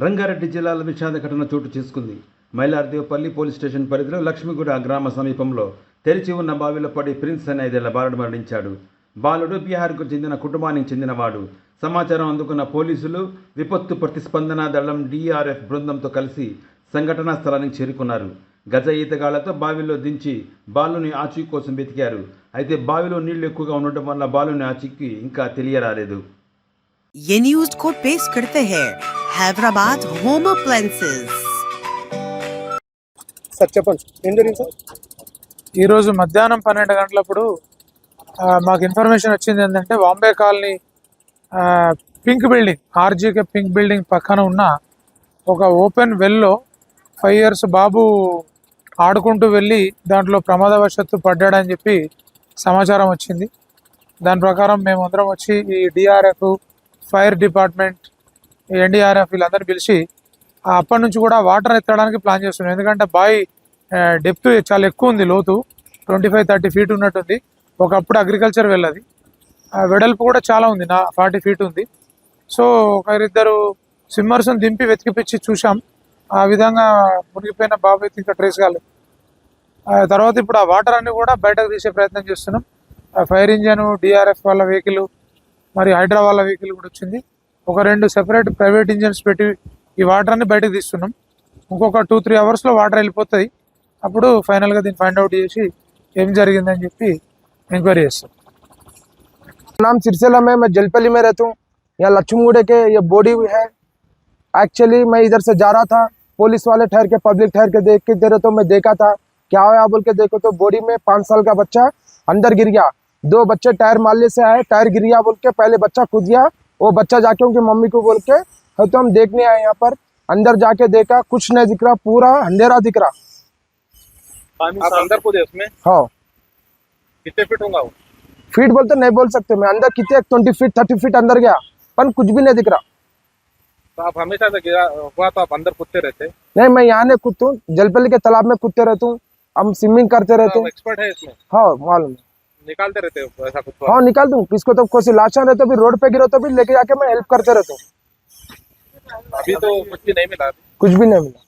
రంగారెడ్డి జిల్లాలో విషాద ఘటన చోటు చేసుకుంది. మైలార్దేవపల్లి పోలీస్ స్టేషన్ పరిధిలో లక్ష్మీగూడ గ్రామ సమీపంలో తెరిచి ఉన్న బావిలో పడి ప్రిన్స్ అనే 5 ఏళ్ల బాలుడు మరణించాడు. బాలుడు బీహార్కు చెందిన కుటుంబానికి చెందినవాడు. సమాచారం అందుకున్న పోలీసులు విపత్తు ప్రతిస్పందన దళం డిఆర్ఎఫ్ బృందంతో కలిసి సంఘటనా స్థలానికి చేరుకున్నారు. గజ ఈతగాళ్లతో బావిలో దించి బాలుని ఆచూకీ కోసం వెతికారు. అయితే బావిలో నీళ్లు ఎక్కువగా ఉండటం వల్ల బాలుని ఆచూకీ ఇంకా తెలియరాలేదు. ये न्यूज को पेश करते हैं हैदराबाद होम अप्लायंसेस। ఈ రోజు మధ్యాహ్నం 12 గంటలప్పుడు మాకు ఇన్ఫర్మేషన్ వచ్చింది ఏంటంటే Bombay colony pink building RGK pink building పక్కన ఉన్న ఒక ఓపెన్ వెల్లో 5 years బాబు ఆడుకుంటూ వెళ్ళి దాంట్లో ప్రమాదవశాత్తు పడ్డాడని చెప్పి సమాచారం వచ్చింది. దాని ప్రకారం మేము అందరం వచ్చి ఈ డిఆర్ఎఫ్, ఫైర్ డిపార్ట్మెంట్, ఎన్డీఆర్ఎఫ్ వీళ్ళందరినీ పిలిచి అప్పటి నుంచి కూడా వాటర్ ఎత్తడానికి ప్లాన్ చేస్తున్నాం. ఎందుకంటే బావి డెప్త్ చాలా ఎక్కువ ఉంది, లోతు 25-30 feet ఉన్నట్టుంది. ఒకప్పుడు అగ్రికల్చర్ వెళ్ళది, వెడల్పు కూడా చాలా ఉంది, 40 feet ఉంది. సో ఒకరిద్దరు స్విమ్మర్స్ని దింపి వెతికిపిచ్చి చూసాం. ఆ విధంగా మునిగిపోయిన బాబు అయితే ఇంకా ట్రేస్ కాలేదు. తర్వాత ఇప్పుడు ఆ వాటర్ అన్ని కూడా బయటకు తీసే ప్రయత్నం చేస్తున్నాం. ఫైర్ ఇంజన్, డిఆర్ఎఫ్ వాళ్ళ వెహికల్, మరి హైడ్రా వాళ్ళ వెహికల్ కూడా వచ్చింది. ఒక 2 సెపరేట్ ప్రైవేట్ ఇంజన్స్ పెట్టి ఈ వాటర్ అన్ని బయటకు తీస్తున్నాం. ఇంకొక 2-3 hours వాటర్ వెళ్ళిపోతుంది. అప్పుడు ఫైనల్గా దీన్ని ఫైండ్ అవుట్ చేసి ఏం జరిగిందని చెప్పి ఎంక్వైరీ చేస్తాం. नाम सिरसिला में, मैं जलपली में रहता हूँ. यहाँ लक्ष्मीगुड़े के ये बॉडी है. एक्चुअली मैं इधर से जा रहा था, पुलिस वाले ठहर के, पब्लिक ठहर के देख के दे रहे, तो मैं देखा था क्या हुआ बोल के देखो तो बॉडी में 5 साल का बच्चा अंदर गिर गया. 2 बच्चे टायर मारने से आए, टायर गिर गया बोल के पहले बच्चा कूद गया. वो बच्चा जाके उनकी मम्मी को बोल के तो हम देखने आए यहाँ पर. अंदर जाके देखा कुछ नहीं दिख रहा, पूरा अंधेरा दिख रहा. आप अंदर कूदे उसमें? हाँ. कितने फीट होगा वो? फीट बोलते नहीं बोल सकते, मैं अंदर कितने 20 feet 30 feet अंदर गया पर कुछ भी नहीं दिख रहा. तो आप हमेशा से गिरा हुआ तो आप अंदर कूदते रहते? नहीं, मैं यहाँ नहीं कूदता हूँ, जलपली के तालाब में कूदते रहता हूँ. हम स्विमिंग करते रहते हैं. एक्सपर्ट है इसमें? हाँ मालूम. निकालते रहते हो ऐसा कुछ? हाँ निकाल दूँ. किसको तो कोई लाशा रहता तो भी रोड पे गिरो तो भी लेके जाके मैं हेल्प करते रहता हूँ. अभी तो कुछ भी नहीं मिला? कुछ भी नहीं मिला.